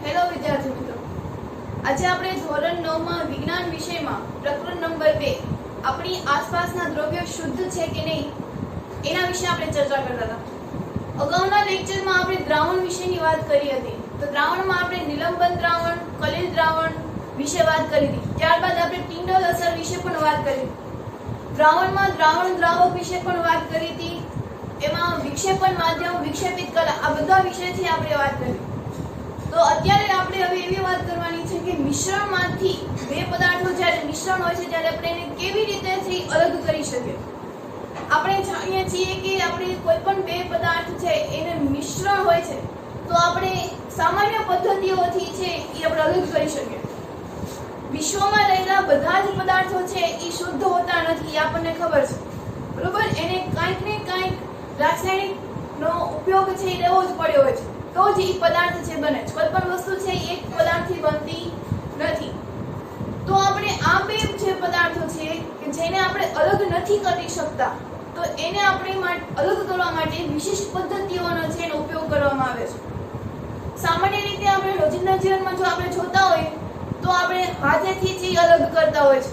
Hello વિદ્યાર્થી મિત્રો, આજે આપણે ધોરણ 9 માં વિજ્ઞાન વિષયમાં પ્રકરણ નંબર 2 આપણી આસપાસના દ્રવ્યો શુદ્ધ છે કે નહીં એના વિશે આપણે ચર્ચા કરતા હતા। અગાઉના લેક્ચરમાં આપણે દ્રાવણ વિશેની વાત કરી હતી। તો દ્રાવણમાં આપણે નિલંબન દ્રાવણ, કલિલ દ્રાવણ વિશે વાત કરી હતી। ત્યારબાદ આપણે ટિન્ડલ અસર વિશે પણ વાત કરી। દ્રાવણમાં દ્રાવણ દ્રાવક વિશે પણ વાત કરી હતી। એમાં વિક્ષેપણ માધ્યમ, વિક્ષેપિત કલા, આ બધા વિષયથી આપણે વાત કરી। તો અત્યારે આપણે હવે એવી વાત કરવાની છે કે મિશ્રણમાંથી બે પદાર્થો જ્યારે મિશ્રણ હોય છે ત્યારે આપણે એને કેવી રીતેથી અલગ કરી શકીએ। આપણે જાણીએ છીએ કે આપણે કોઈ પણ બે પદાર્થ છે એને મિશ્રણ હોય છે તો આપણે સામાન્ય પદ્ધતિઓથી છે એ આપણે અલગ કરી શકીએ। વિશ્વમાં રહેલા બધા જ પદાર્થો છે એ શુદ્ધ હોતા નથી, આપણને ખબર છે, બરોબર। એને કાંઈક ને કાંઈક રાસાયણિકનો ઉપયોગ છે એ લેવો જ પડ્યો હોય છે તો જ એ પદાર્થ છે બને છે। કોઈ પણ વસ્તુ છે એક પદાર્થથી બનતી નથી। તો આપણે આ બે જે પદાર્થો છે કે જેને આપણે અલગ નથી કરી શકતા તો એને આપણે અલગ કરવા માટે વિશિષ્ટ પદ્ધતિઓનો છે એનો ઉપયોગ કરવામાં આવે છે। સામાન્ય રીતે આપણે રોજિંદા જીવનમાં જો આપણે જોતા હોઈએ તો આપણે હાથેથી જ અલગ કરતા હોય છે।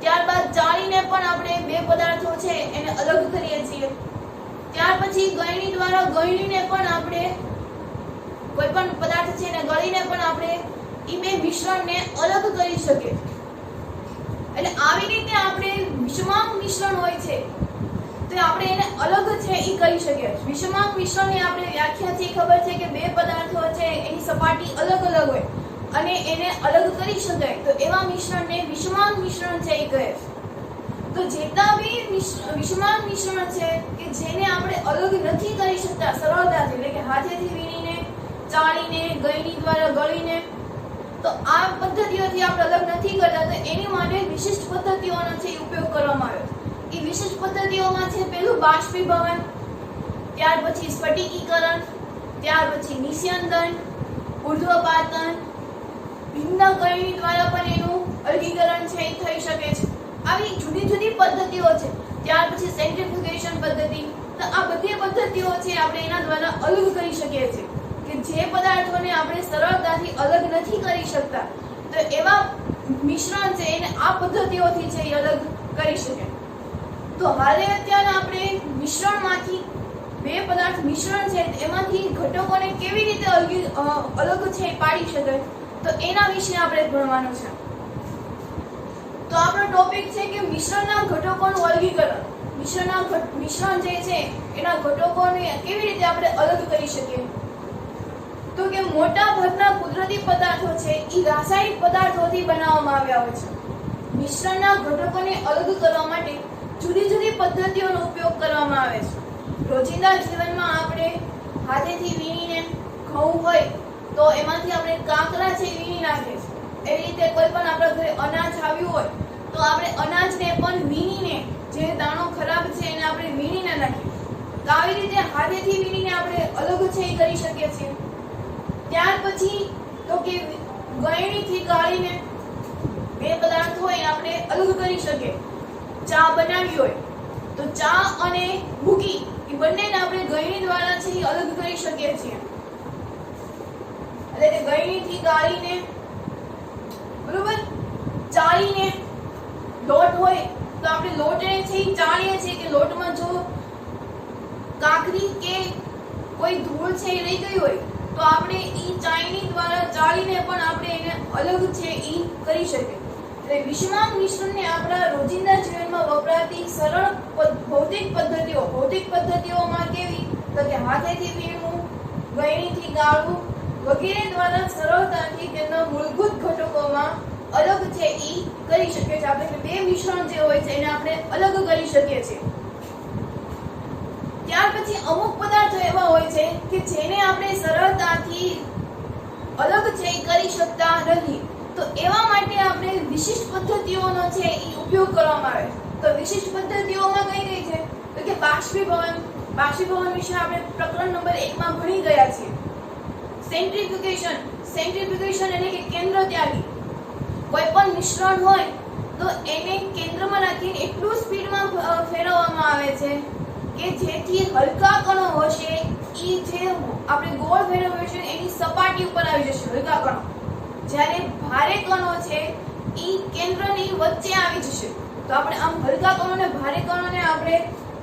ત્યારબાદ ચાળીને પણ આપણે બે પદાર્થો છે એને અલગ કરીએ છીએ। ત્યાર પછી ગળણી દ્વારા ગળણીને પણ આપણે કોઈ પણ પદાર્થ છે ને ગળીને પણ આપણે ઈ બે મિશ્રણને અલગ કરી શકીએ। એટલે આવી રીતે આપણે વિષમાંક મિશ્રણ હોય છે તો આપણે એને અલગ છે ઈ કરી શકીએ। વિષમાંક મિશ્રણની આપણે વ્યાખ્યા છે ખબર છે કે બે પદાર્થો છે એની સપાટી અલગ અલગ હોય અને એને અલગ કરી શકાય તો એવા મિશ્રણને વિષમાંક મિશ્રણ છે ઈ કહે છે। તો જેટલા બી વિષમાંક મિશ્રણ છે કે જેને આપણે અલગ નથી કરી શકતા સરળતાથી, એટલે કે હાથેથી વીણીને, ચાળીને, ગળણી દ્વારા ગળીને, તો આ પદ્ધતિઓથી આપણે અલગ નથી કરતા તો એની માટે વિશિષ્ટ પદ્ધતિઓનો છે ઉપયોગ કરવામાં આવે છે। એ વિશિષ્ટ પદ્ધતિઓમાં છે પહેલું બાષ્પીભવન, ત્યાર પછી સ્ફટિકીકરણ, ત્યાર પછી નિસ્યંદન, ઉર્ધ્વપાતન, ભિન્ન ગળણી દ્વારા પણ એનું અલગીકરણ છે એ થઈ શકે છે। આવી જુદી જુદી પદ્ધતિઓ છે। ત્યાર પછી સેન્ટ્રીફ્યુગેશન પદ્ધતિ, તો આ બધી પદ્ધતિઓ છે આપણે એના દ્વારા અલગ કરી શકીએ છીએ કે જે પદાર્થોને આપણે સરળતાથી અલગ નથી કરી શકતા તો એવા મિશ્રણ છે એને આ પદ્ધતિઓથી છે એ અલગ કરી શકે। તો હાલે અત્યારે આપણે મિશ્રણમાંથી બે પદાર્થ મિશ્રણ છે એમાંથી ઘટકોને કેવી રીતે અલગ છે પાડી શકાય તો એના વિશે આપણે ભણવાનું છે। તો આપણો ટોપિક છે કે મિશ્રણના ઘટકોનું અલગીકરણ। મિશ્રણ જે છે એના ઘટકોને કેવી રીતે આપણે અલગ કરી શકીએ તો કે મોટા ભાગના કુદરતી પદાર્થો છે એ રાસાયણિક પદાર્થોથી બનાવવામાં આવ્યા હોય છે। મિશ્રણના ઘટકોને અલગ કરવા માટે જુદી જુદી પદ્ધતિઓનો ઉપયોગ કરવામાં આવે છે। રોજિંદા જીવનમાં આપણે હાથેથી વીણીને ઘઉં હોય તો એમાંથી આપણે કાંકરા છે વીણી નાખીએ છીએ। એવી રીતે કોઈ પણ આપણા ઘરે અનાજ આવ્યું હોય તો આપણે અનાજને પણ વીણીને જે દાણો ખરાબ છે એને આપણે વીણીને નાખીએ। તો આવી રીતે હાથેથી વીણીને આપણે અલગ છે એ કરી શકીએ છીએ। ત્યાર પછી તો કે ગળણીથી ગાળીને બે પદાર્થ હોય આપણે અલગ કરી શકીએ। ચા બનાવી હોય તો ચા અને ભૂકી એ બંનેને આપણે ગળણી દ્વારા છે એ અલગ કરી શકીએ છીએ। એટલે કે ગળણીથી ગાળીને, બરોબર, ચાળીને, લોટ હોય તો આપણે લોટને છે એ ચાળીએ છીએ કે લોટમાં જો કાંકરી કે કોઈ ધૂળ છે એ રહી ગઈ હોય તો આપણે ઈ ચાળણી દ્વારા ચાળીને પણ આપણે એને અલગ છે ઈ કરી શકીએ। એટલે વિષમાંક મિશ્રણને આપણા રોજિંદા જીવનમાં વપરાતી સરળ ભૌતિક પદ્ધતિઓમાં કેવી તો કે હાથેથી વીણવું, ગળણીથી ગાળવું વગેરે દ્વારા સરળતાથી તેમના મૂળભૂત ઘટકોમાં અલગ છે ઈ કરી શકીએ છીએ। આપણે બે મિશ્રણ જે હોય છે એને આપણે અલગ કરી શકીએ છીએ। ત્યાર પછી અમુક પદાર્થો એવા હોય છે કે જેને આપણે સરળતાથી અલગ છે એ કરી શકતા નથી તો એવા માટે આપણે વિશિષ્ટ પદ્ધતિઓનો છે એ ઉપયોગ કરવામાં આવે છે। તો વિશિષ્ટ પદ્ધતિઓમાં કઈ કઈ છે તો કે બાષ્પીભવન વિશે આપણે પ્રકરણ નંબર 1 માં ભણી ગયા છીએ। સેન્ટ્રીફ્યુગેશન એટલે કે કેન્દ્ર ત્યાગી। કોઈ પણ મિશ્રણ હોય તો એને કેન્દ્રમાં રાખીને એટલું સ્પીડમાં ફેરવવામાં આવે છે કે જેથી હલકા કણો હશે એ જે આપણે ગોળ ફેરવીએ છીએ એની સપાટી સપાટી ઉપર આવી જશે હલકા કણો, જ્યારે ભારે કણો છે ઈ કેન્દ્રની વચ્ચે આવી જશે. તો આપણે આમ હલકા કણો અને ભારે કણોને આપણે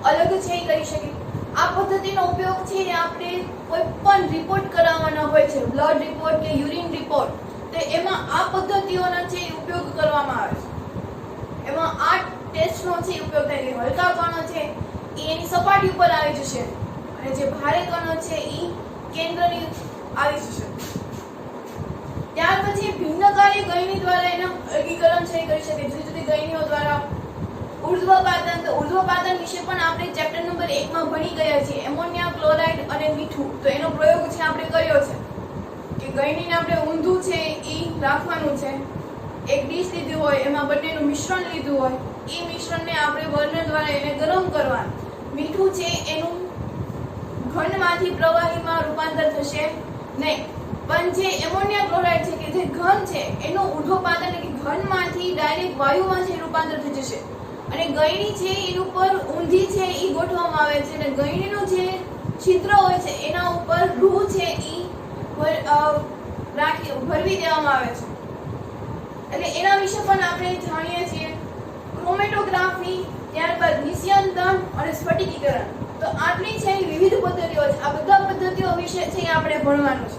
અલગ છે ઈ કરી શકીએ. આ પદ્ધતિનો ઉપયોગ છે આપણે કોઈ પણ રિપોર્ટ કરાવવાના હોય છે, બ્લડ રિપોર્ટ કે યુરિન રિપોર્ટ, તો એમાં આ પદ્ધતિઓનો છે ઉપયોગ કરવામાં આવે છે. એમાં આ ટેસ્ટનો છે ઉપયોગ થાય કે હલકા કણો છે એ એની સપાટી ઉપર આવી જશે અને જે ભારે કણો છે એ કેન્દ્રની આવી જશે. ત્યાર પછી ભિન્નકારી ગળણી દ્વારા એનું વર્ગીકરણ છે કરી શકે. જુદી જુદી ગળણીઓ દ્વારા ઉર્ધ્વપાતન, તો ઉર્ધ્વપાતન વિશે પણ આપણે ચેપ્ટર નંબર 1 માં ભણી ગયા છીએ. એમોનિયા ક્લોરાઇડ અને મીઠું, તો એનો પ્રયોગ છે આપણે કર્યો છે કે ગળણીને આપણે ઊંધું છે એ રાખવાનું છે. એક ડીશ લીધી હોય, એમાં બંનેનું મિશ્રણ લીધું હોય, એ મિશ્રણને આપણે બર્નર દ્વારા એને ગરમ કરવાનું. મીઠું છે એનું ઘનમાંથી પ્રવાહીમાં રૂપાંતર થશે નહીં, પણ જે એમોનિયા ક્લોરાઇડ છે કે જે ઘન છે એનું ઉર્ધ્વપાતન એટલે કે ઘનમાંથી ડાયરેક્ટ વાયુમાં છે રૂપાંતર થઈ જશે. અને ગળણી છે એની ઉપર ઊંધી છે એ ગોઠવવામાં આવે છે અને ગળણીનું જે છિદ્ર હોય છે એના ઉપર રૂ છે એ ભરવી દેવામાં આવે છે. એટલે એના વિશે પણ આપણે જાણીએ છીએ. ક્રોમેટોગ્રાફી, ત્યારબાદ નિસ્યંદન અને સ્ફટિકીકરણ, તો આટલી છે વિવિધ પદ્ધતિઓ છે. આ બધા પદ્ધતિઓ વિશે છે આપણે ભણવાનું છે.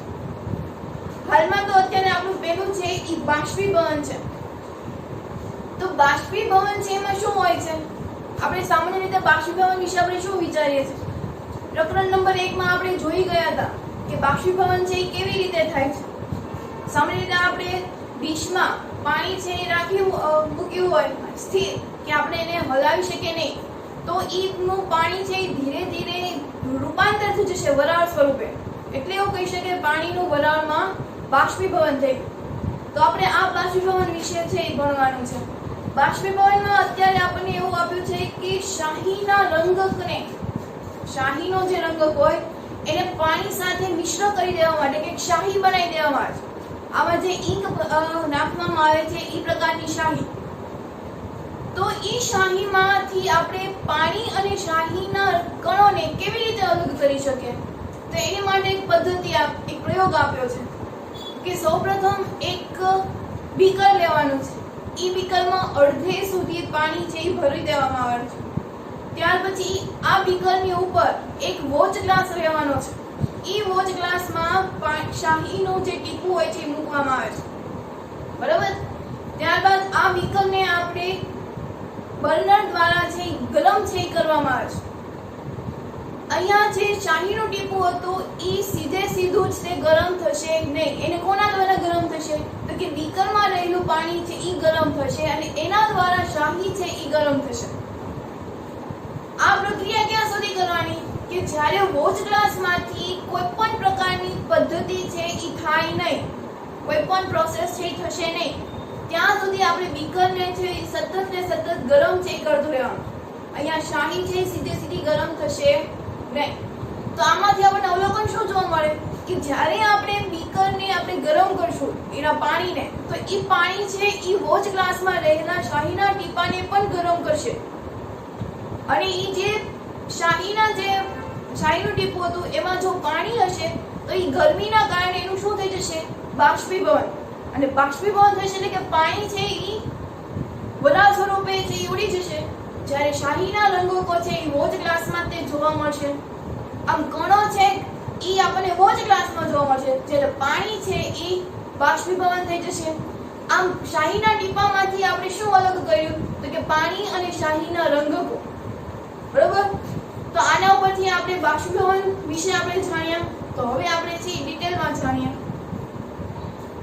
હાલમાં તો અત્યારે આપણું પહેલું છે એ બાષ્પીભવન છે. તો બાષ્પીભવન છે એમાં શું હોય છે? આપણે સામાન્ય રીતે બાષ્પીભવન વિશે આપણે શું વિચારીએ છીએ? પ્રકરણ નંબર 1 માં આપણે જોઈ ગયા હતા કે બાષ્પીભવન છે એ કેવી રીતે થાય છે. સામાન્ય રીતે આપણે ડીશમાં પાણી છે એ મૂક્યું હોય સ્થિર કે આપણે એને હલાવી શકીએ નહીં, તો ઈનું પાણી છે એ ધીરે ધીરે રૂપાંતર થઈ જશે વરાળ સ્વરૂપે. એટલે એવું કહી શકીએ પાણીનું વરાળમાં બાષ્પીભવન થયું. તો આપણે આ બાષ્પીભવન વિશે છે એ ભણવાનું છે. બાષ્પીભવનમાં અત્યારે આપણને એવું આપ્યું છે કે શાહીના રંગકને, શાહીનો જે રંગક હોય એને પાણી સાથે મિશ્ર કરી દેવા માટે કે શાહી બનાવી દેવામાં આવે છે. આમાં જે ઇંક નાખવામાં આવે છે એ પ્રકારની શાહી. તો એ શાહીમાંથી આપણે પાણી અને શાહીના કણોને કેવી રીતે અલગ કરી શકીએ? તો એની માટે એક પદ્ધતિ, એક પ્રયોગ આપ્યો છે કે સૌપ્રથમ એક બીકર લેવાનું છે. એ બીકરમાં અડધે સુધી પાણી છે એ ભરી દેવામાં આવે છે. ત્યાર પછી આ બીકરની ઉપર એક વોચ ગ્લાસ લેવાનો છે. એ વોચ ગ્લાસમાં શાહીનું જે ટીપું હોય છે એ મૂકવામાં આવે છે, બરાબર. ત્યારબાદ આ બીકરને આપણે બર્નર દ્વારા છે ગરમ છે કરવામાં આવે છે. અહીંયા જે શાહીનું ટીપું હતું એ સીધું જ તે ગરમ થશે નહીં. એને કોના દ્વારા ગરમ થશે? તો કે બીકરમાં રહેલું પાણી છે એ ગરમ થશે અને એના દ્વારા શાહી છે એ ગરમ થશે. આ પ્રક્રિયા ક્યાં સુધી કરવાની? કે જ્યારે વોચ ગ્લાસમાંથી કોઈ પણ પ્રકારની પદ્ધતિ છે એ થાય નહીં, કોઈ પણ પ્રોસેસ છે એ થશે નહીં, ત્યાં સુધી આપણે બીકરને છે સતત ને સતત ગરમ છે કરતું રહેવાનું. અહીંયા શાહી છે સીધી ગરમ થશે નહીં. તો આમાંથી આપણને અવલોકન શું જોવા મળે કે જ્યારે આપણે બીકરને આપણે ગરમ કરશું એના પાણીને, તો એ પાણી છે એ વોચ ગ્લાસમાં રહેલા શાહીના ટીપાને પણ ગરમ કરશે. અને એ જે શાહીનું ટીપું હતું એમાં જો પાણી હશે તો એ ગરમીના કારણે એનું શું થઈ જશે? બાષ્પીભવન. અને બાષ્પીભવન થશે એટલે કે પાણી છે એ વરાળ સ્વરૂપે છે એ ઉડી જશે. જ્યારે શાહીના રંગકો છે એ વોચ ગ્લાસમાં તે જોવા મળશે. આમ કણો છે એ આપણને વોચ ગ્લાસમાં જોવા મળશે, જ્યારે પાણી છે એ બાષ્પીભવન થઈ જશે. આમ શાહીના ટીપામાંથી આપણે શું અલગ કર્યું? તો કે પાણી અને શાહીના રંગકો, બરોબર. તો આના ઉપરથી આપણે બાષ્પીભવન વિશે આપણે જાણ્યા. તો હવે આપણે છે ડિટેલમાં જાણીએ.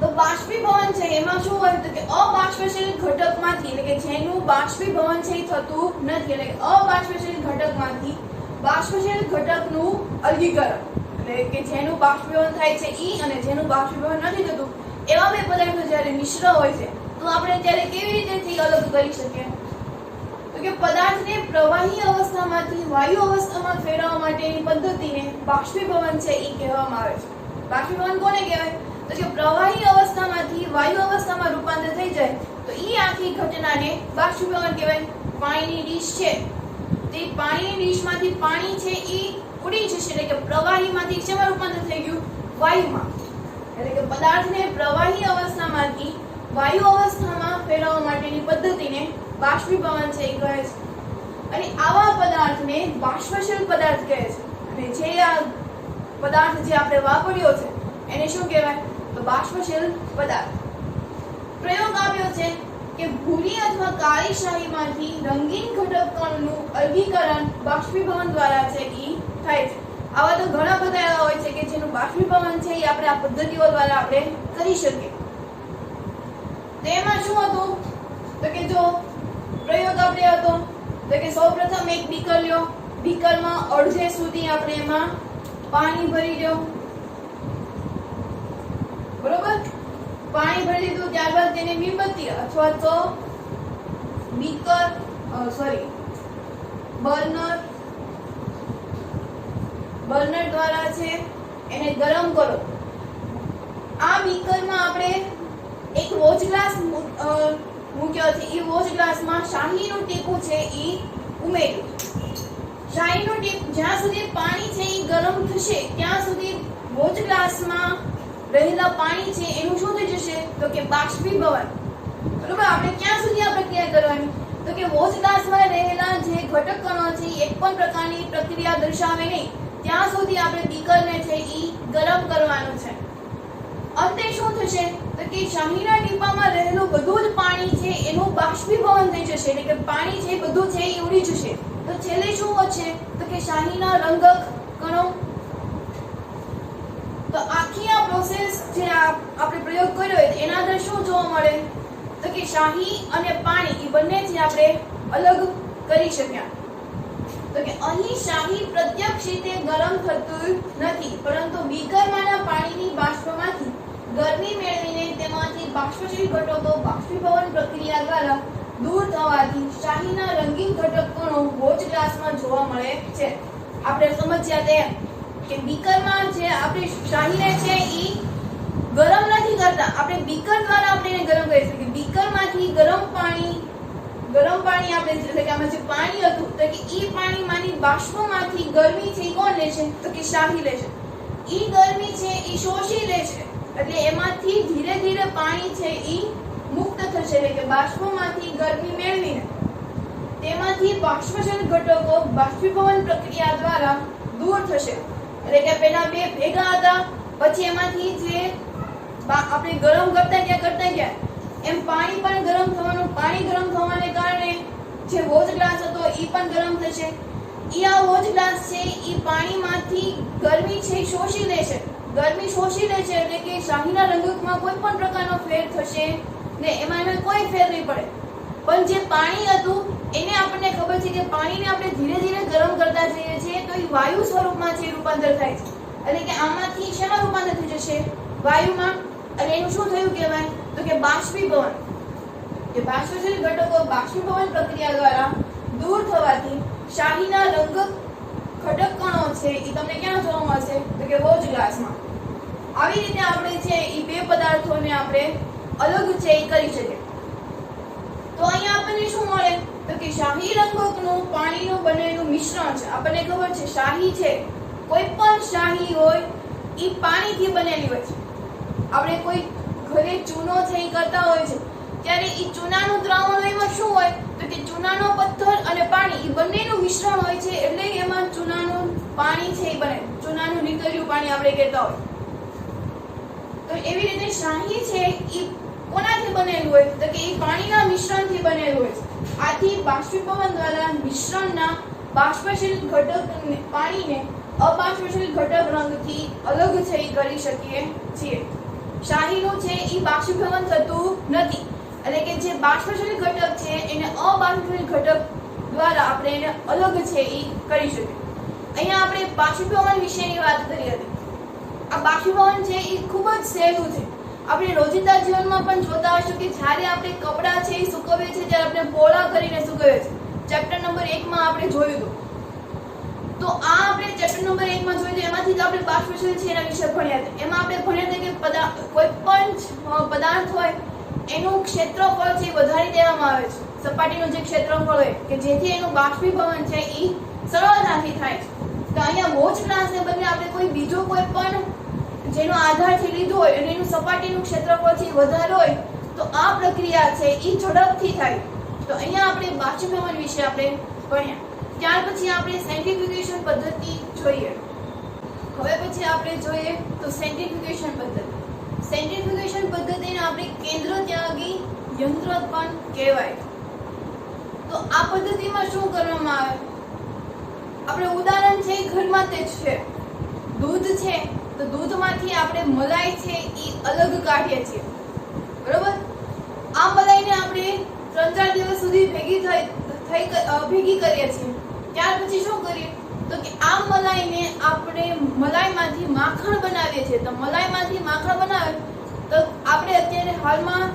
તો બાષ્પીભવન છે એમાં શું હોય? તો કે અબાષ્પશીલ ઘટકમાંથી, એટલે કે જેનું બાષ્પીભવન છે થતું નથી, એટલે અબાષ્પશીલ ઘટકમાંથી બાષ્પશીલ ઘટકનું અલગીકરણ, એટલે કે જેનું બાષ્પીભવન થાય છે ઈ અને જેનું બાષ્પીભવન નથી થતું એવા બે પદાર્થો જ્યારે મિશ્ર હોય છે તો આપણે ત્યારે કેવી રીતે અલગ કરી શકીએ? તો કે પદાર્થને પ્રવાહી અવસ્થામાંથી વાયુ અવસ્થામાં ફેરવવા માટેની પદ્ધતિને બાષ્પીભવન છે એ કહેવામાં આવે છે. બાષ્પીભવન કોને કહેવાય? તો કે પ્રવાહી અવસ્થામાંથી વાયુ અવસ્થામાં રૂપાંતર થઈ જાય તો એ આખી ઘટનાને બાષ્પીભવન કહેવાય. પાણીની ડીશ છે, તે પાણીની ડીશમાંથી પાણી છે એ ઉડી જશે, એટલે કે પ્રવાહીમાંથી શેમાં રૂપાંતર થઈ ગયું? વાયુમાં. એટલે કે પદાર્થને પ્રવાહી અવસ્થામાંથી વાયુ અવસ્થામાં ફેરવવા માટેની પદ્ધતિને બાષ્પીભવન છે એ કહે છે. અને આવા પદાર્થને બાષ્પશીલ પદાર્થ કહે છે. અને જે આ પદાર્થ જે આપણે વાપર્યો છે એને શું કહેવાય? તો બાષ્પશીલ પદાર્થ. પ્રયોગ આપ્યો છે કે ભૂરી અથવા કાળી શાહીમાંથી રંગીન ઘટકનું અલગીકરણ બાષ્પીભવન દ્વારા છે એ થાય છે. આવા તો ઘણા બધા એવા હોય છે કે જેનું બાષ્પીભવન છે એ આપણે આ પદ્ધતિઓ દ્વારા આપણે કરી શકીએ. તો એમાં શું હતું? તો કે જો પ્રયોગ આપણે હતો તો કે સૌપ્રથમ એક બીકર લ્યો, બીકરમાં અડધે સુધી આપણે એમાં પાણી ભરી લ્યો, બરોબર? પાણી ભરી લીધું, ત્યારબાદ તેને મીણબત્તી અથવા તો બીકર બર્નર દ્વારા છે એને ગરમ કરો. આ બીકરમાં આપણે એક વોચ ગ્લાસ મૂક્યો છે. એ વોચ ગ્લાસમાં શાહીનું ટીપું છે એ ઉમેર્યું. શાહીનું ટીપું જ્યાં સુધી પાણી છે એ ગરમ થશે ત્યાં સુધી વોચ ગ્લાસમાં રહેલા પાણી છે એનું શું થઈ જશે? તો કે બાષ્પીભવન. બરોબર? આપણે ક્યાં સુધી આ પ્રક્રિયા કરવાની? તો કે વોચ ગ્લાસમાં રહેલા જે ઘટક કણો છે એક પણ પ્રકારની પ્રક્રિયા દર્શાવે નહીં ત્યાં સુધી આપણે બીકરને છે એ ગરમ કરવાનું છે. અંતે શું થશે? તો કે શાહીના ટીપામાં રહેલું બધું જ પાણી છે એનું બાષ્પીભવન થઈ જશે. એટલે કે પાણી છે બધું છે એ ઉડી જશે. તો છેલ્લે શું વધશે? તો કે શાહીના રંગક કણો. તો આખી આ પ્રોસેસ જે આપણે પ્રયોગ કર્યો એના અંદર શું જોવા મળે? તો કે શાહી અને પાણી એ બંને જે આપણે અલગ કરી શક્યા. તો કે અહીં શાહી પ્રત્યક્ષ રીતે ગરમ થતું નથી, પરંતુ બીકરમાંના પાણીની બાષ્પમાંથી ગરમી મેળવીને તેમાંથી બાષ્પશીલ ઘટકો બાષ્પીભવન પ્રક્રિયા દ્વારા દૂર થવાથી શાહીના રંગીન ઘટક કણો વોચ ગ્લાસમાં જોવા મળે છે. આપણે સમજ્યા તેમ કે બીકરમાં જે આપણે શાહીને છે એ ગરમ નથી કરતા, આપણે બીકર દ્વારા આપણે એને ગરમ કરી શકીએ. બીકરમાંથી ગરમ પાણી આપણે એટલે કે આમાં જે પાણી હતું તો કે એ પાણીમાંની બાષ્પમાંથી ગરમી છે એ કોણ લેશે? તો કે શાહી લેશે. એ ગરમી છે એ શોષી લેશે. એટલે એમાંથી ધીરે ધીરે પાણી છે એ મુક્ત થશે. એટલે કે બાષ્પમાંથી ગરમી મેળવીને તેમાંથી બાષ્પશીલ ઘટકો બાષ્પીભવન પ્રક્રિયા દ્વારા દૂર થશે. એટલે કે પહેલા બે ભેગા હતા, પછી એમાંથી જે આપણે ગરમ કરતા ગયા એમ પાણી પણ ગરમ થવાનું. પાણી ગરમ થવાને કારણે જે વોચ ગ્લાસ હતો એ પણ ગરમ થશે. આ વોચ ગ્લાસ છે એ પાણીમાંથી ગરમી છે શોષી લેશે. ગરમી શોષી લેશે એટલે કે શાહીના રંગકમાં કોઈ પણ પ્રકારનો ફેર થશે ને એમાં કોઈ ફેર નહીં પડે. પણ જે પાણી હતું એને આપણને ખબર છે કે પાણીને આપણે ધીરે ધીરે ગરમ કરતા જઈએ છીએ તો એ વાયુ સ્વરૂપમાં છે રૂપાંતર થાય છે. એટલે કે આમાંથી શેમાં રૂપાંતર થઈ જશે? વાયુમાં. અને એનું શું થયું કહેવાય? તો કે બાષ્પીભવન. કે બાષ્પશીલ ઘટકો બાષ્પીભવન પ્રક્રિયા દ્વારા દૂર થવાથી શાહીના રંગક ઘટક કણો છે એ તમને ક્યાં જોવા મળશે? તો કે વોચ ગ્લાસમાં. આવી રીતે આપણે છે એ બે પદાર્થોને આપણે અલગ છે એ કરી શકીએ. તો અહીંયા આપણને શું મળે? તો કે શાહી રંગકનું પાણીનું બનેલું મિશ્રણ છે. આપણને ખબર છે શાહી છે, કોઈ પણ શાહી હોય એ પાણીથી બનેલી હોય છે. આપણે કોઈ ઘરે ચૂનો છે એ કરતા હોય છે ત્યારે એ ચૂનાનું દ્રાવણ એમાં શું હોય? તો કે ચૂનાનો પથ્થર અને પાણી એ બંનેનું મિશ્રણ હોય છે એટલે એમાં ચૂનાનું પાણી છે એ બને. ચૂનાનું નીકળ્યું પાણી આપણે કહેતા હોય. તો એવી રીતે શાહી છે એ કોનાથી બનેલું હોય? તો કે એ પાણીના મિશ્રણથી બનેલું હોય છે. આથી બાષ્પીભવન દ્વારા મિશ્રણના બાષ્પશીલ ઘટક પાણીને અબાષ્પશીલ ઘટક રંગથી અલગ છે એ કરી શકીએ છીએ. શાહીનું છે એ બાષ્પીભવન થતું નથી. એટલે કે જે બાષ્પશીલ ઘટક છે એને અબાષ્પશીલ ઘટક દ્વારા આપણે એને અલગ છે એ કરી શકીએ. અહીંયા આપણે બાષ્પીભવન વિશેની વાત કરી હતી. આ બાષ્પીભવન છે એ ખૂબ જ સહેલું છે. આપણે રોજિંદા જીવનમાં પણ જોતા હશું કે જ્યારે આપણે કપડાં છે એ સૂકવીએ છીએ ત્યારે આપણે પોળા કરીને સૂકવીએ છીએ. ચેપ્ટર નંબર 1 માં આપણે જોયું હતું. તો આ આપણે ચેપ્ટર નંબર 1 માં જોયું એમાંથી જ આપણે બાષ્પશીલ છે એના વિશે ભણ્યા હતા. એમાં આપણે ભણ્યા હતા કે કોઈ પણ પદાર્થ હોય એનું ક્ષેત્રફળ છે વધારી દેવામાં આવે છે. સપાટીનું જે ક્ષેત્રફળ હોય કે જેથી એનું બાષ્પીભવન છે એ સરળતાથી થાય છે. તો અહીંયા વોચ ગ્લાસને બદલે આપણે કોઈ બીજો કોઈ પણ જેનો આધારથી લીધું હોય અને એનું સપાટીનું ક્ષેત્રફળથી વધારે હોય તો આ પ્રક્રિયા છે એ ઝડપથી થાય. તો અહીંયા આપણે બાષ્પીભવન વિશે આપણે ભણ્યા. ત્યાર પછી આપણે સેન્ટ્રીફ્યુગેશન પદ્ધતિ જોઈએ. હવે પછી આપણે જોઈએ તો સેન્ટ્રીફ્યુગેશન પદ્ધતિ. સેન્ટ્રીફ્યુગેશન પદ્ધતિને આપણે કેન્દ્ર ત્યાગી યંત્ર પણ કહેવાય. તો આ પદ્ધતિમાં શું કરવામાં આવે? આપણે ઉદાહરણ છે ઘરમાં તે છે, દૂધ છે તો દૂધમાંથી આપણે મલાઈ છે એ અલગ કાઢીએ છીએ, બરોબર? આ મલાઈને આપણે 3-4 દિવસ સુધી ભેગી કરીએ છીએ. ત્યાર પછી શું કરીએ તો કે આ મલાઈને આપણે મલાઈમાંથી માખણ બનાવીએ છીએ. તો મલાઈમાંથી માખણ બનાવે તો આપણે અત્યારે હાલમાં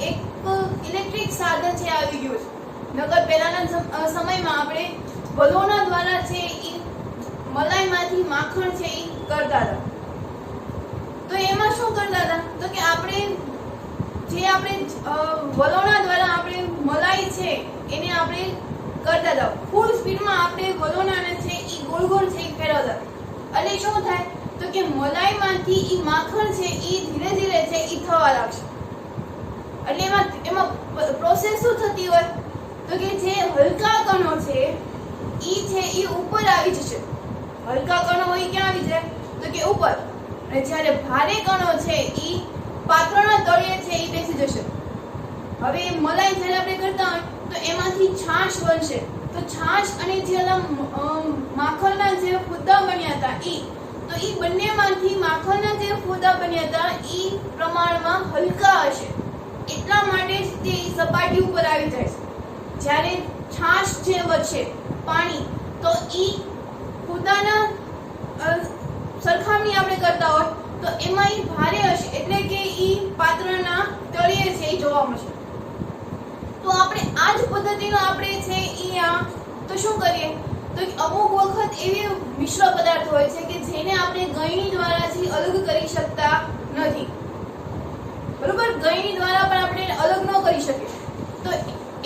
એક ઇલેક્ટ્રિક સાધન છે આવી ગયું છે. નકર પહેલાના સમયમાં આપણે વલોણા દ્વારા છે એ મલાઈમાંથી માખણ છે એ કરતા હતા. તો એમાં શું કરતા હતા તો કે આપણે વલોણા દ્વારા આપણે મલાઈ છે એને આપણે કરતા હતા. ફૂલ સ્પીડમાં આપણે વલોણાને છે એ ગોળ ગોળ છે ફેરવતા. એટલે શું થાય તો કે મલાઈમાંથી એ માખણ છે એ ધીરે ધીરે છે એ થવા લાગશે. એટલે એમાં પ્રોસેસ શું થતી હોય તો કે જે હલકા કણો છે ઈ છે ઈ ઉપર આવી જશે. હલકા કણો હોય ક્યાં આવી જાય તો કે ઉપર, અને જ્યારે ભારે કણો છે ઈ પાત્રના તળિયે છે ઈ બેસી જશે. હવે મલાઈ જ્યારે આપણે કરતા હોય તો એમાંથી છાશ બનશે. તો છાશ અને જે માખણના જે ફૂદા બન્યા હતા ઈ બંનેમાંથી માખણના જે ફૂદા બન્યા હતા ઈ પ્રમાણમાં હલકા હશે. એટલા માટે જ તે સપાટી ઉપર આવી જાય છે. જ્યારે છાશ જે બચશે પાણી તો ઈ ફૂદાના સરખામણી આપણે કરતા હોય તો એમાં ઈ ભારે હશે, એટલે કે ઈ પાત્રના તળિયે છે ઈ જોવા મળશે. તો આપણે આ જ પદ્ધતિનો આપણે છે ઈ તો શું કરીએ તો અમુક વખત એવી મિશ્ર પદાર્થ હોય છે કે જેને આપણે ગળણી દ્વારા અલગ કરી શકતા નથી, બરોબર? ગળણી દ્વારા પણ આપણે અલગ ન કરી શકીએ. તો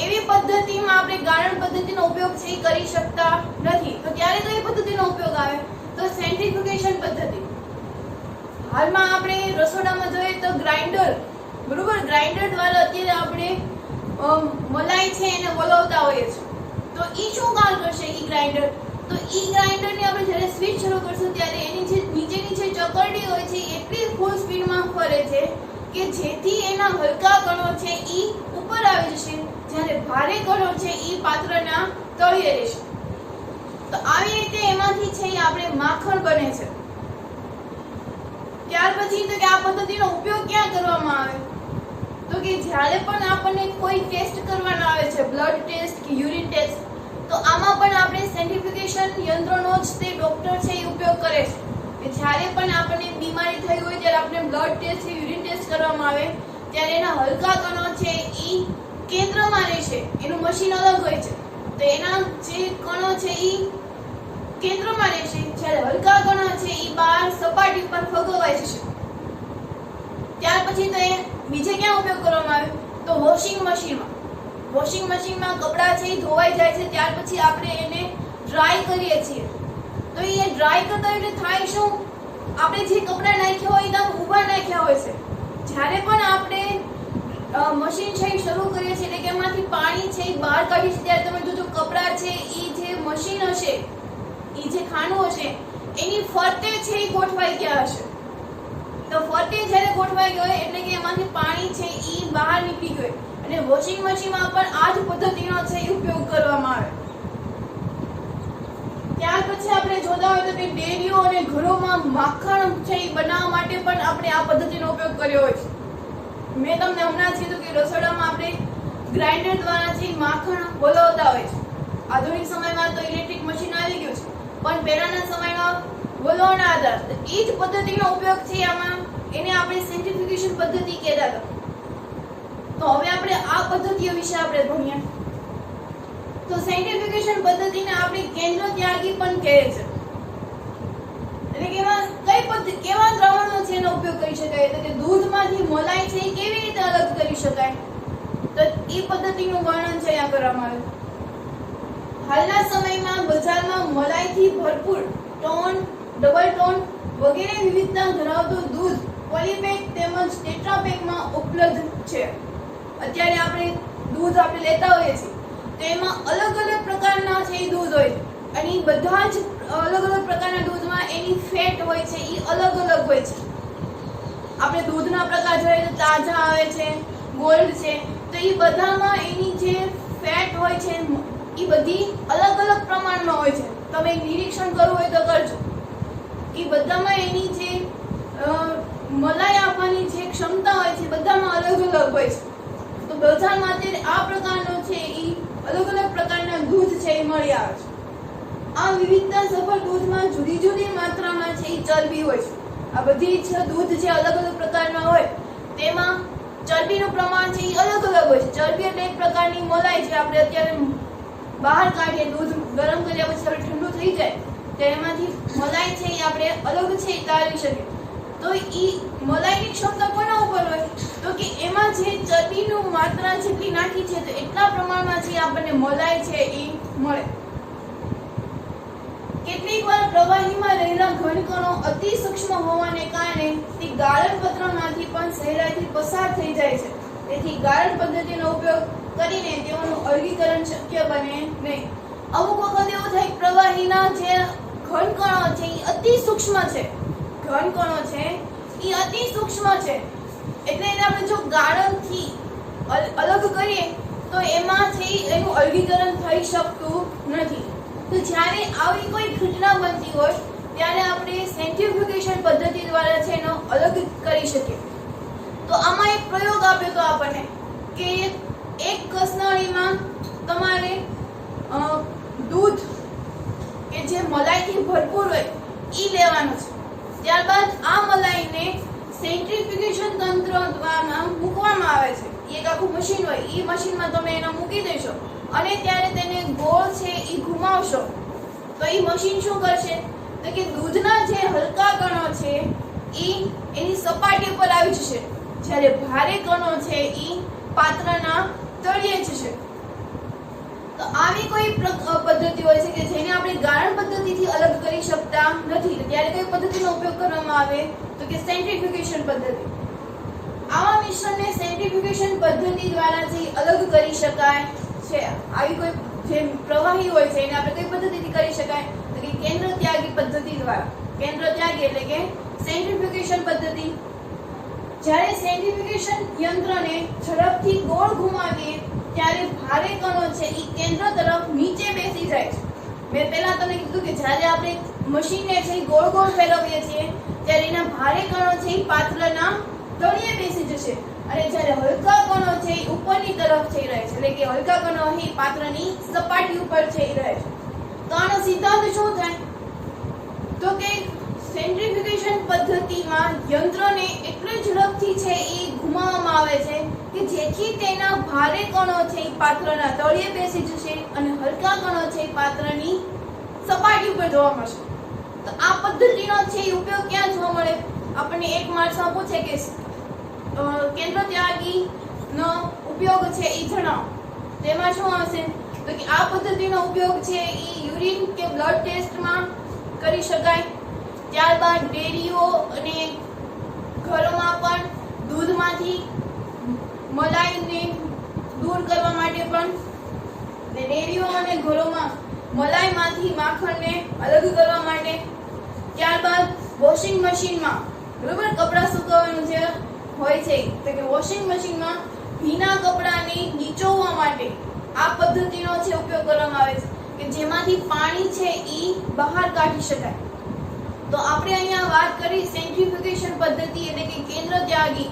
એવી પદ્ધતિમાં આપણે ગાળણ પદ્ધતિનો ઉપયોગ છે કરી શકતા નથી. તો ત્યારે કઈ પદ્ધતિનો ઉપયોગ આવે તો સેન્ટ્રીફ્યુગેશન પદ્ધતિ. હાલમાં આપણે રસોડામાં જોઈએ તો ગ્રાઇન્ડર, બરોબર? ગ્રાઇન્ડર દ્વારા અત્યારે આપણે મલાઈ છે એને વલોવતા હોઈએ છીએ. તો ઈ શું કામ કરશે ઈ ગ્રાઇન્ડર? તો ઈ ગ્રાઇન્ડરની આપણે જ્યારે સ્વિચ શરૂ કરશું ત્યારે એની જે નીચેની જે ચકરડી હોય છે એટલી ફૂલ સ્પીડમાં ફરે છે કે જેથી એના હલકા કણો છે ઈ ઉપર આવી જશે, જ્યારે ભારે કણો છે ઈ પાત્રના તળિયે રહેશે. તો આવી રીતે એમાંથી છે આપણે માખણ બને છે. ત્યાર પછી તો કે આ પદ્ધતિનો ઉપયોગ ક્યાં કરવામાં આવે તો કે જ્યારે પણ આપણને કોઈ ટેસ્ટ કરવાનો આવે છે, બ્લડ ટેસ્ટ કે યુરિન ટેસ્ટ, તો આમાં પણ આપણે સેન્ટ્રીફ્યુગેશન યંત્રનો જ તે ડોક્ટર છે એ ઉપયોગ કરે છે. કે જ્યારે પણ આપણને બીમારી થઈ હોય ત્યારે આપણે બ્લડ ટેસ્ટ કે યુરિન ટેસ્ટ કરવામાં આવે ત્યારે એના હલકા કણો છે ઈ કેન્દ્રમાં રહેશે. એનું મશીન અલગ હોય છે તો એના જે કણો છે ઈ કેન્દ્રમાં રહેશે, જ્યારે હલકા કણો છે ઈ બહાર સપાટી પર ફગવાઈ જશે. ત્યાર પછી તો એ બીજે ક્યાં ઉપયોગ કરવામાં આવે તો વોશિંગ મશીનમાં. વોશિંગ મશીનમાં કપડાં છે એ ધોવાઈ જાય છે, ત્યાર પછી આપણે એને ડ્રાય કરીએ છીએ. તો એ ડ્રાય કરતા એટલે થાય શું, આપણે જે કપડાં નાખ્યા હોય એકદમ ઊભા નાખ્યા હોય છે. જ્યારે પણ આપણે મશીન છે શરૂ કરીએ છીએ એટલે કે એમાંથી પાણી છે એ બહાર કાઢીએ છીએ ત્યારે તમે જોજો કપડાં છે એ જે મશીન હશે, એ જે ખાનું હશે એની ફરતે છે એ ગોઠવાઈ ગયા હશે. તો ફરતે જ્યારે ગોઠવાઈ ગયો એટલે કે એમાંથી પાણી છે એ બહાર નીકળી ગયું. અને વોશિંગ મશીનમાં પણ આ જ પદ્ધતિનો છે ઉપયોગ કરવામાં આવે. ત્યાર પછી આપણે જોતા હોય તો કે ડેરીઓ અને ઘરોમાં માખણ છે એ બનાવવા માટે પણ આપણે આ પદ્ધતિનો ઉપયોગ કર્યો હોય છે. મેં તમને હમણાં કીધું કે રસોડામાં આપણે ગ્રાઇન્ડર દ્વારા છે માખણ વલોવતા હોય છે. આધુનિક સમયમાં તો ઇલેક્ટ્રિક મશીન આવી ગયું છે, પણ પહેલાના સમયમાં વલોવણા હતા. એ જ પદ્ધતિનો ઉપયોગ છે આમાં, એને આપણે સેન્ટ્રીફ્યુગેશન પદ્ધતિ કહેતા હતા. તો હવે આપણે આ પદ્ધતિઓ વિશે આપણે ભણીએ. તો સેન્ટ્રીફ્યુગેશન પદ્ધતિને આપણે કેન્દ્ર ત્યાગી પણ કહે છે. એટલે કે એમાં કેવા દ્રાવણો છે એનો ઉપયોગ કરી શકાય, એટલે કે દૂધમાંથી મલાઈ છે એ કેવી રીતે અલગ કરી શકાય, તો એ પદ્ધતિનું વર્ણન છે અહીંયા કરવામાં આવ્યું. હાલના સમયમાં બજારમાં મલાઈથી ભરપૂર ટોન, ડબલ ટોન, વગેરે વિવિધતા ધરાવતું દૂધ પોલીપેક તેમજ ટેટ્રાપેકમાં ઉપલબ્ધ છે. અત્યારે આપણે દૂધ લેતા હોઈએ છીએ તો એમાં અલગ અલગ પ્રકારના છે એ દૂધ હોય છે અને બધા જ અલગ અલગ પ્રકારના દૂધમાં એની ફેટ હોય છે એ અલગ અલગ હોય છે. આપણે દૂધના પ્રકાર જોઈએ તો તાજા આવે છે, ગોલ્ડ છે, તો એ બધામાં એની જે ફેટ હોય છે એ બધી અલગ અલગ પ્રમાણમાં હોય છે. તમે નિરીક્ષણ કરવું હોય તો કરજો. એ બધામાં એની જે મલાઈ આપવાની જે ક્ષમતા હોય છે બધામાં અલગ અલગ હોય છે. તો બજારમાં અત્યારે આ પ્રકારનો છે એ અલગ અલગ પ્રકારના દૂધ છે એ મળી આવે છે. આ વિવિધતા સભર દૂધમાં જુદી જુદી માત્રામાં છે એ ચરબી હોય છે. આ બધી જ દૂધ જે અલગ અલગ પ્રકારના હોય તેમાં ચરબીનું પ્રમાણ છે એ અલગ અલગ હોય છે. ચરબી એટલે એક પ્રકારની મલાઈ જે આપણે અત્યારે બહાર કાઢીએ, દૂધ ગરમ કર્યા પછી આપણે ઠંડુ થઈ જાય તો એમાંથી મલાઈ છે એ આપણે અલગ છે એ તારવી શકીએ. તો એ મલાઈની ક્ષમતા કોના ઉપર હોય તો કે એમાં જે ચરબીનું માત્રા જેટલી નાખી છે તો એટલા પ્રમાણમાં જે આપણને મલાઈ છે એ મળે. કેટલીક વાર પ્રવાહીમાં રહેલા ઘનકણો અતિ સૂક્ષ્મ હોવાને કારણે તે ગાળણ પત્રમાંથી પણ સહેલાઈથી પસાર થઈ જાય છે. તેથી ગાળણ પદ્ધતિનો ઉપયોગ કરીને તેઓનું અળગીકરણ શક્ય બને નહીં. અમુક વખત એવું થાય પ્રવાહીના જે ઘનકણો છે એ અતિ સૂક્ષ્મ છે. ઘનકણો છે એ અતિ સૂક્ષ્મ છે એટલે એને આપણે જો ગાળણથી અલગ કરીએ તો એમાંથી એનું અળગીકરણ થઈ શકતું નથી. તો જ્યારે આવી કોઈ ઘટના બનતી હોય ત્યારે આપણે સેન્ટ્રીફ્યુગેશન પદ્ધતિ દ્વારા છે એનો અલગ કરી શકીએ. તો આમાં એક પ્રયોગ આપ્યો તો આપણને કે એક કસનળીમાં તમારે દૂધ કે જે મલાઈથી ભરપૂર હોય એ લેવાનું છે. ત્યારબાદ આ મલાઈને સેન્ટ્રીફ્યુગેશન તંત્ર દ્વારા મૂકવામાં આવે છે. એક આખું મશીન હોય, એ મશીનમાં તમે એને મૂકી દેશો અને ત્યારે તેને ગોળ છે એ ઘુમાવશો તો એ મશીન શું કરશે તો કે દૂધના જે હલકા કણો છે એ એની સપાટી પર આવી જશે, જ્યારે ભારે કણો છે એ પાત્રના તળિયે જશે. તો આવી કોઈ પદ્ધતિ હોય છે કે જેને આપણે ગાળણ પદ્ધતિથી અલગ કરી શકતા નથી. ત્યારે કઈ પદ્ધતિનો ઉપયોગ કરવામાં આવે તો કે સેન્ટ્રીફ્યુગેશન પદ્ધતિ. આવા મિશ્રણને સેન્ટ્રીફ્યુગેશન પદ્ધતિ દ્વારા જે અલગ કરી શકાય છે. આવી કોઈ જે પ્રવાહી હોય છે એને આપણે કઈ પદ્ધતિથી કરી શકાય તો કે કેન્દ્ર ત્યાગી પદ્ધતિ દ્વારા. કેન્દ્ર ત્યાગી એટલે કે સેન્ટ્રીફ્યુગેશન પદ્ધતિ. જ્યારે સેન્ટ્રીફ્યુગેશન યંત્રને ઝડપથી ગોળ ઘુમાવીએ ત્યારે ભારે કણો છે એ કેન્દ્ર તરફ નીચે બેસી જાય છે. મેં પહેલા તમને કીધું કે જ્યારે આપણે મશીનને છે ગોળ ગોળ ફેરવીએ છીએ ત્યારે એના ભારે કણો છે એ પાત્રના તળિયે બેસી જશે અને જ્યારે હલકા કણો છે એ ઉપરની તરફ જઈ રહે છે, એટલે કે હલકા કણો અહીં પાત્રની સપાટી ઉપર જઈ રહે છે. તો આનો સિદ્ધાંત શું થાય તો કે સેન્ટ્રીફ્યુગેશન પદ્ધતિમાં યંત્રને એટલી ઝડપથી છે એ ઘુમાવવામાં આવે છે કે જેથી તેના ભારે કણો છે એ પાત્રના તળિયે બેસી જશે અને હલકા કણો છે એ પાત્રની સપાટી ઉપર જોવા મળશે. તો આ પદ્ધતિનો છે એ ઉપયોગ ક્યાં જોવા મળે? આપણને એક માર્ક્સમાં પૂછે કે કેન્દ્ર ત્યાગી નો ઉપયોગ છે એ જણાવો. તેમાં શું આવશે તો કે આ પદ્ધતિનો ઉપયોગ છે એ યુરિન કે બ્લડ ટેસ્ટમાં કરી શકાય. ત્યારબાદ ડેરીઓ અને ઘરોમાં પણ દૂધમાંથી મલાઈને દૂર કરવા માટે પણ ડેરીઓ અને ઘરોમાં મલાઈમાંથી માખણને અલગ કરવા માટે. ત્યારબાદ વોશિંગ મશીનમાં બરોબર કપડાં સુકવવાનું જે હોય છે તો કે વોશિંગ મશીનમાં ભીના કપડાને નીચોવવા માટે આ પદ્ધતિનો છે ઉપયોગ કરવામાં આવે છે કે જેમાંથી પાણી છે એ બહાર કાઢી શકાય. તો આપણે અહીંયા વાત કરી સેન્ટ્રીફ્યુગેશન પદ્ધતિ એટલે કે કેન્દ્ર ત્યાગી,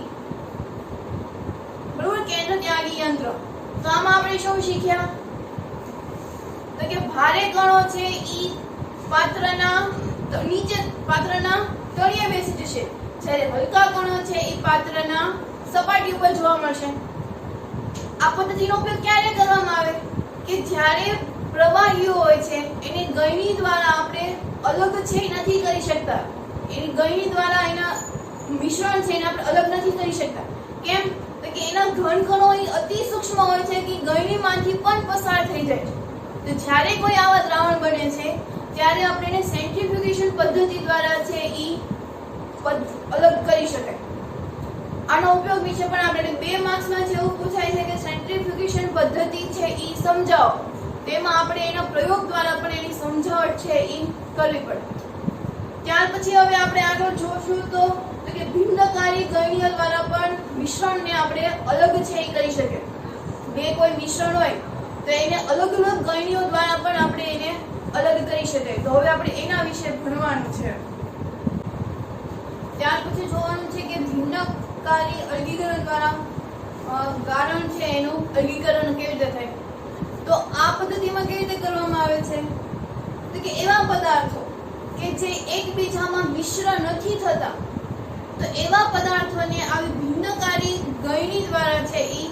બરોબર, કેન્દ્ર ત્યાગી યંત્ર. તો આમાં આપણે શું શીખ્યા તો કે ભારે કણો છે ઈ પાત્રના નીચે પાત્રના તળિયે બેસી જશે, જ્યારે હલકા કણો છે ઈ પાત્રના સપાટી ઉપર જોવા મળશે. આ પદ્ધતિનો ઉપયોગ ક્યારે કરવામાં આવે કે જ્યારે પ્રવાહીઓ હોય છે એને ગળણી દ્વારા આપણે અલગ છે નથી કરી શકતા. એની ગળણી દ્વારા એના મિશ્રણ છે એને આપણે અલગ નથી કરી શકતા. કેમ તો કે એના ઘનકણો અતિ સૂક્ષ્મ હોય છે કે ગળણીમાંથી પણ પસાર થઈ જાય છે. તો જ્યારે કોઈ આવા દ્રાવણ બને છે ત્યારે આપણે એને સેન્ટ્રીફ્યુગેશન પદ્ધતિ દ્વારા છે ઈ અલગ કરી શકાય. આનો ઉપયોગ વિશે પણ આપણે 2 માર્ક્સમાં જેવું પૂછાય છે કે સેન્ટ્રીફ્યુગેશન પદ્ધતિ છે એ સમજાવો, તેમાં આપણે એના પ્રયોગ દ્વારા પણ એની સમજાવટ છે એ કરવી પડે. ત્યાર પછી હવે આપણે આગળ જોશું તો કે ભિન્નકારી ગળણીઓ દ્વારા પણ મિશ્રણને આપણે અલગ છે એ કરી શકીએ. બે કોઈ મિશ્રણ હોય તો એને અલગ અલગ ગળણીઓ દ્વારા પણ આપણે એને અલગ કરી શકાય. તો હવે આપણે એના વિશે ભણવાનું છે. ત્યાર પછી જોવાનું છે કે ભિન્નકારી અલગીકરણ દ્વારા ગારણ છે એનું અલગીકરણ કેવી રીતે થાય. તો આ પદ્ધતિમાં કેવી રીતે કરવામાં આવે છે તો કે એવા પદાર્થો કે જે એકબીજામાં મિશ્ર નથી થતા, તો એવા પદાર્થોને આવી ભિન્નકારી ગળણી દ્વારા છે એ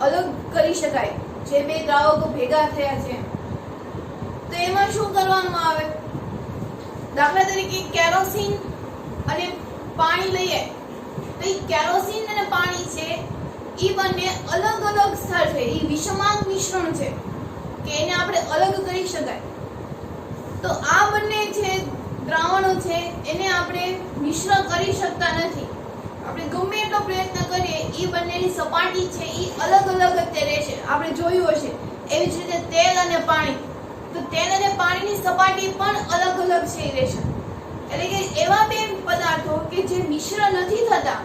અલગ કરી શકાય. જે બે દ્રાવકો ભેગા થયા છે તો એમાં શું કરવામાં આવે, દાખલા તરીકે કેરોસીન અને પાણી લઈએ તો એ કેરોસીન અને પાણી છે એ બંને અલગ અલગ સ્તર છે, એ વિષમાંક મિશ્રણ છે કે એને આપણે અલગ કરી શકાય. તો આ બંને છે દ્રાવણો છે એને આપણે મિશ્ર કરી શકતા નથી. આપણે ગમે એટલો પ્રયત્ન કરીએ એ બંનેની સપાટી છે એ અલગ અલગ જ રહેશે. આપણે જોયું હશે એવી જ રીતે તેલ અને પાણી, તો તેલ અને પાણીની સપાટી પણ અલગ અલગ છે રહેશે. એટલે કે એવા બે પદાર્થો કે જે મિશ્ર નથી થતા,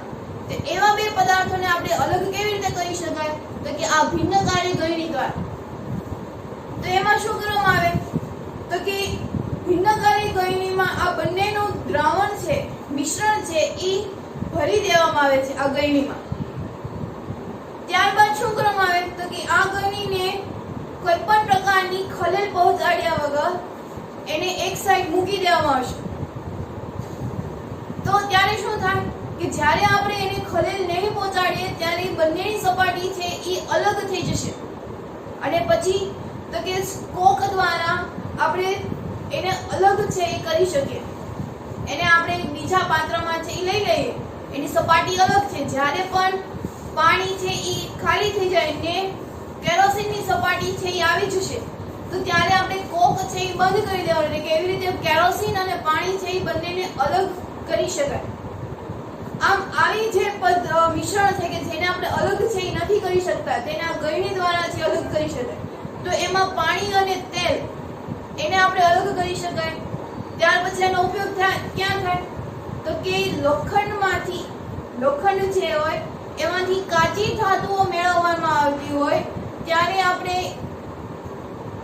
તો એવા બે પદાર્થોને આપણે અલગ કેવી રીતે કરી શકાય તો કે આ ભિન્નકારી ગળણી દ્વારા. તો એમાં શું કરવામાં આવે તો કે ભિન્નકારી ગળણીમાં આ બંનેનું દ્રાવણ છે, મિશ્રણ છે એ ભરી દેવામાં આવે છે આ ગળણીમાં. ત્યારબાદ શું કરવામાં આવે તો કે આ ગળણીને કોઈ પણ પ્રકારની ખલેલ પહોંચાડ્યા વગર એને એક સાઈડ મૂકી દેવામાં આવશે. તો ત્યારે શું થાય કે જ્યારે આપણે એને ખલેલ નહીં પહોંચાડીએ ત્યારે બંનેની સપાટી છે એ અલગ થઈ જશે. અને પછી તો કે સ્કોક દ્વારા આપણે એને અલગ છે એ કરી શકીએ. એને આપણે બીજા પાત્રમાં છે એ લઈ લઈએ, એની સપાટી અલગ છે. જ્યારે પણ પાણી છે એ ખાલી થઈ જાય ને કેરોસીનની સપાટી છે એ આવી જશે, તો ત્યારે આપણે કોક છે એ બંધ કરી દેવાનું. એટલે કે એવી રીતે કેરોસીન અને પાણી છે એ બંનેને અલગ કરી શકાય. આમ આવી જે મિશ્રણ છે કે જેને આપણે અલગ છે એ નથી કરી શકતા, તેને આ ગળણી દ્વારા છે અલગ કરી શકાય. તો એમાં પાણી અને તેલ એને આપણે અલગ કરી શકાય. ત્યાર પછી એનો ઉપયોગ ક્યાં થાય તો કે લોખંડમાંથી, લોખંડ જે હોય એમાંથી કાચી ધાતુઓ મેળવવામાં આવતી હોય ત્યારે આપણે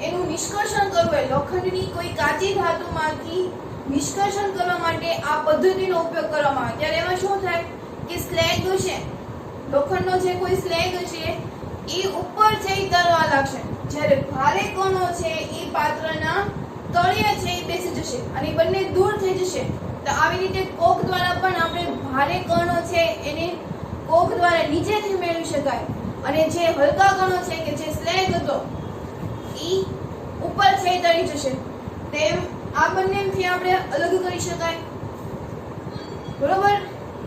એનું નિષ્કર્ષણ કરવું હોય, લોખંડની કોઈ કાચી ધાતુમાંથી નિષ્કર્ષણ કરવા માટે આ પદ્ધતિનો ઉપયોગ કરવામાં આવે. ત્યારે એમાં શું થાય કે સ્લેગ હશે, લોખંડનો જે કોઈ સ્લેગ હશે એ ઉપર છે એ તરવા લાગશે, જ્યારે ભારે કણો છે એ પાત્રના તળિયે છે એ બેસી જશે અને બંને દૂર થઈ જશે. તો આવી રીતે કોક દ્વારા પણ આપણે ભારે કણો છે એને કોક દ્વારા નીચેથી મેળવી શકાય અને જે હલકા કણો છે કે જે સ્લેગ હતો એ ઉપર છે એ તળી જશે. તેમ આ બંનેથી આપણે અલગ કરી શકાય. બરોબર.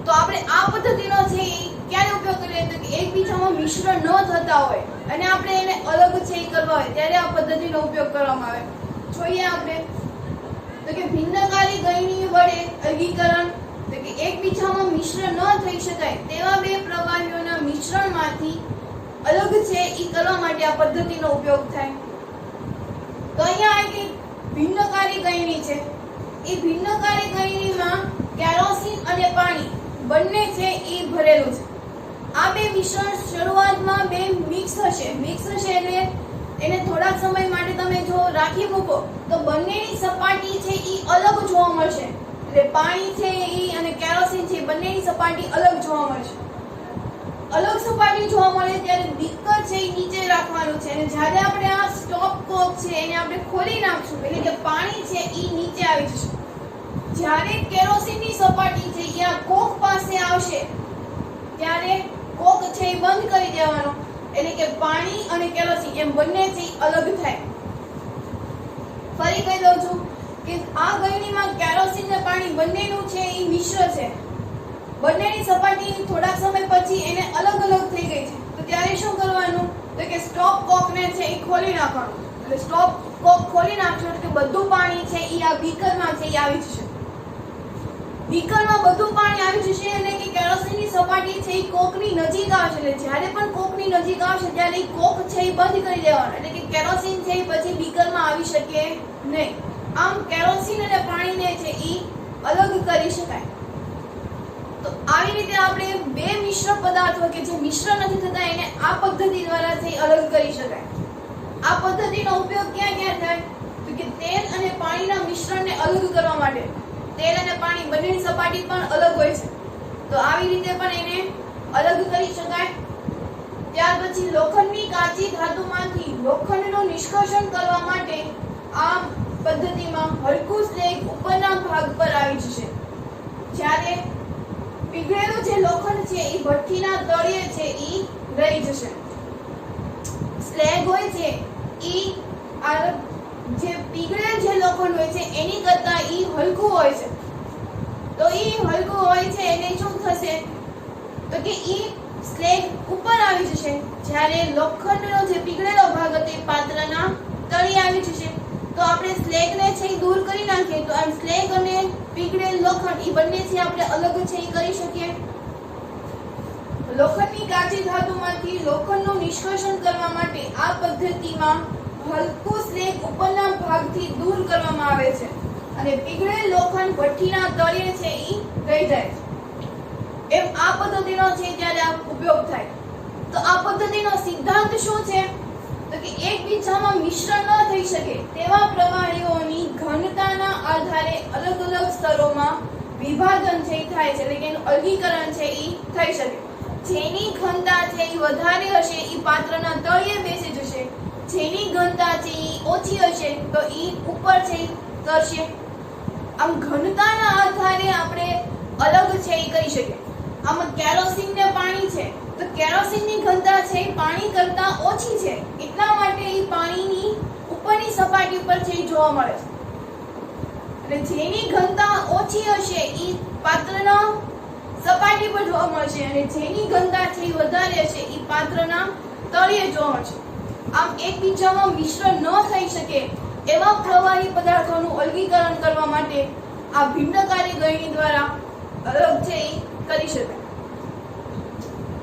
તો આપણે આ પદ્ધતિનો છે ક્યારે ઉપયોગ કરીએ તો કે એકબીજામાં મિશ્ર ન થતા હોય અને આપણે એને અલગ છે એ કરવા હોય ત્યારે આ પદ્ધતિનો ઉપયોગ કરવામાં આવે. જોઈએ આપણે તો કે ભિન્નકારી ગળણી વડે અલગીકરણ, તો કે એકબીજામાં મિશ્ર ન થઈ શકાય તેવા બે પ્રવાહીઓના મિશ્રણમાંથી અલગ છે એ કરવા માટે આ પદ્ધતિનો ઉપયોગ થાય. તો અહીંયા એક ભિન્નકારી ગળણી છે. એ ભિન્નકારી ગળણીમાં કેરોસીન અને પાણી બંને છે એ ભરેલું છે. આ બે મિશ્રણ શરૂઆતમાં બે મિક્સ હશે એટલે એને થોડાક સમય માટે તમે જો રાખી મૂકો તો બંનેની સપાટી છે એ અલગ જોવા મળશે. એટલે પાણી છે એ અને કેરોસીન છે બંનેની સપાટી અલગ જોવા મળશે. અલગ સપાટી જોવા મળે ત્યારે બીકર છે એ નીચે રાખવાનું છે અને જ્યારે આપણે આ સ્ટોપ કોક છે એને આપણે ખોલી નાખશું એટલે કે પાણી છે એ નીચે આવી જશે. જ્યારે કેરોસીનની સપાટી છે એ આ કોક પાસે આવશે ત્યારે કોક છે એ બંધ કરી દેવાનો, એટલે કે પાણી અને કેરોસીન એમ બંને છે અલગ થાય. ફરી કહી દઉં છું કે આ ગળણીમાં કેરોસીન અને પાણી બંનેનું છે એ મિશ્ર છે. બંનેની સપાટી થોડાક સમય પછી એને અલગ અલગ થઈ ગઈ છે. તો ત્યારે શું કરવાનું તો કે સ્ટોપ કોકને છે એ ખોલી નાખવાનું. એટલે સ્ટોપ કોક ખોલી નાખશો એટલે બધું પાણી છે એ આ બીકરમાં છે એ આવી જશે. બીકરમાં બધું પાણી આવી જશે એટલે કે કેરોસીનની સપાટી છે એ કોકની નજીક આવશે એટલે જ્યારે પણ કોકની નજીક આવશે ત્યારે એ કોક છે એ બંધ કરી દેવાનો એટલે કે કેરોસીન છે એ પછી બીકરમાં આવી શકે નહીં. આમ કેરોસીન અને પાણીને છે એ અલગ કરી શકાય. તો આવી રીતે આપણે બે મિશ્ર પદાર્થો કે જે મિશ્ર નથી થતા એને આ પદ્ધતિ દ્વારા છે અલગ કરી શકાય. આ પદ્ધતિનો ઉપયોગ ક્યાં ક્યાં થાય તો કે તેલ અને પાણીના મિશ્રણને અલગ કરવા માટે. તેલ અને પાણી બંનેની સપાટી પણ અલગ હોય છે તો આવી રીતે પણ એને અલગ કરી શકાય. ત્યાર પછી લોખંડની કાચી ધાતુમાંથી લોખંડનું નિષ્કર્ષણ કરવા માટે આ પદ્ધતિમાં હલકું સ્લેગ ઉપરના ભાગ પર આવી જશે. જ્યારે પીગળેલું જે લોખંડ છે એ ભઠ્ઠીના તળિયે છે એ રહી જશે. સ્લેગ હોય છે એ જે પીગળેલ જે લોખંડ હોય છે એની કરતા ઈ હલકું હોય છે. તો ઈ હલકું હોય છે એટલે શું થશે તો કે ઈ સ્લેગ ઉપર આવી જશે જ્યારે લોખંડનો જે પીગળેલો ભાગ હતો એ પાત્રના તળિયે આવી જશે. તો આપણે સ્લેગને છે એ દૂર કરી નાખીએ તો આમ સ્લેગ અને પીગળેલ લોખંડ એ બંને છે આપણે અલગ છે એ કરી શકીએ. લોખંડની કાચી ધાતુમાંથી લોખંડનું નિષ્કર્ષણ કરવા માટે આ પદ્ધતિમાં હલકું સ્લેગ ઉપરના ભાગથી દૂર કરવામાં આવે છે અને પીગળેલ લોખંડ ભઠ્ઠીના તળિયે છે એ રહી જાય છે. એમ આ પદ્ધતિનો છે ત્યારે આ ઉપયોગ થાય. તો આ પદ્ધતિનો સિદ્ધાંત શું છે તો કે એકબીજામાં મિશ્ર ન થઈ શકે તેવા પ્રવાહીઓની ઘનતાના આધારે અલગ અલગ સ્તરોમાં વિભાજન છે થાય છે એટલે કે એનું અલગીકરણ છે એ થઈ શકે. જેની ઘનતા છે એ વધારે હશે એ પાત્રના તળિયે બેસી જશે, જેની ઘનતા છે એ ઓછી હશે તો એ ઉપર છે કરશે. આમ ઘનતાના આધારે આપણે અલગ છે એ કરી શકીએ. આમાં કેરોસીન ને પાણી છે તો કેરોસીનની ઘનતા છે પાણી કરતા ઓછી છે એટલા માટે એ પાણીની ઉપરની સપાટી પર છે જોવા મળે છે. એટલે જેની ઘનતા ઓછી હશે એ પાત્રના સપાટી પર જોવા મળશે અને જેની ઘનતા છે વધારે હશે એ પાત્રના તળિયે જોવા મળશે. આમ એકબીજામાં મિશ્ર ન થઈ શકે એવા પ્રવાહી પદાર્થોનું અલગીકરણ કરવા માટે આ ભિન્નકારી ગળણી દ્વારા અલગ છે એ કરી શકાય.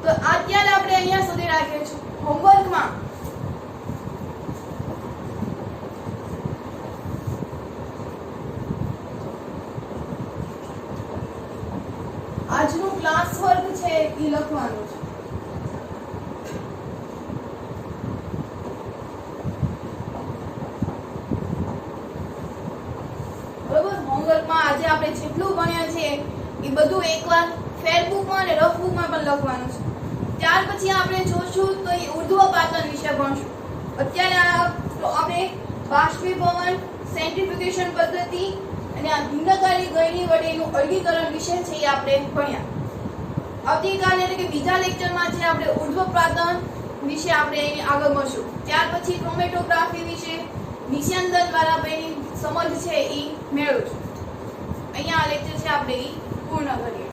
તો અત્યારે આપણે અહીંયા સુધી રાખીએ છીએ. હોમવર્કમાં આજનું ક્લાસ વર્ક છે એ લખવાનું છે. બરોબર, હોમવર્કમાં આજે આપણે જેટલું ભણ્યા છે એ બધું એકવાર ફેરબુકમાં અને રફબુકમાં પણ લખવાનું છે. ત્યાર પછી આપણે જોશું તો એ ઉર્ધ્વપાતન વિશે ભણશું. અત્યારે આપણે બાષ્પીભવન, સેન્ટ્રીફ્યુગેશન પદ્ધતિ અને આ ભિન્નકારી ગળણી વડેનું અલગીકરણ વિશે છે એ આપણે ભણ્યા. આવતીકાલે એટલે કે બીજા લેક્ચરમાં છે આપણે ઉર્ધ્વપાતન વિશે આપણે એની આગળ મળશું. ત્યાર પછી ક્રોમેટોગ્રાફી વિશે નિસ્યંદન દ્વારા એની સમજ છે એ મેળવશું. અહીંયા આ લેક્ચર છે આપણે એ પૂર્ણ કરીએ.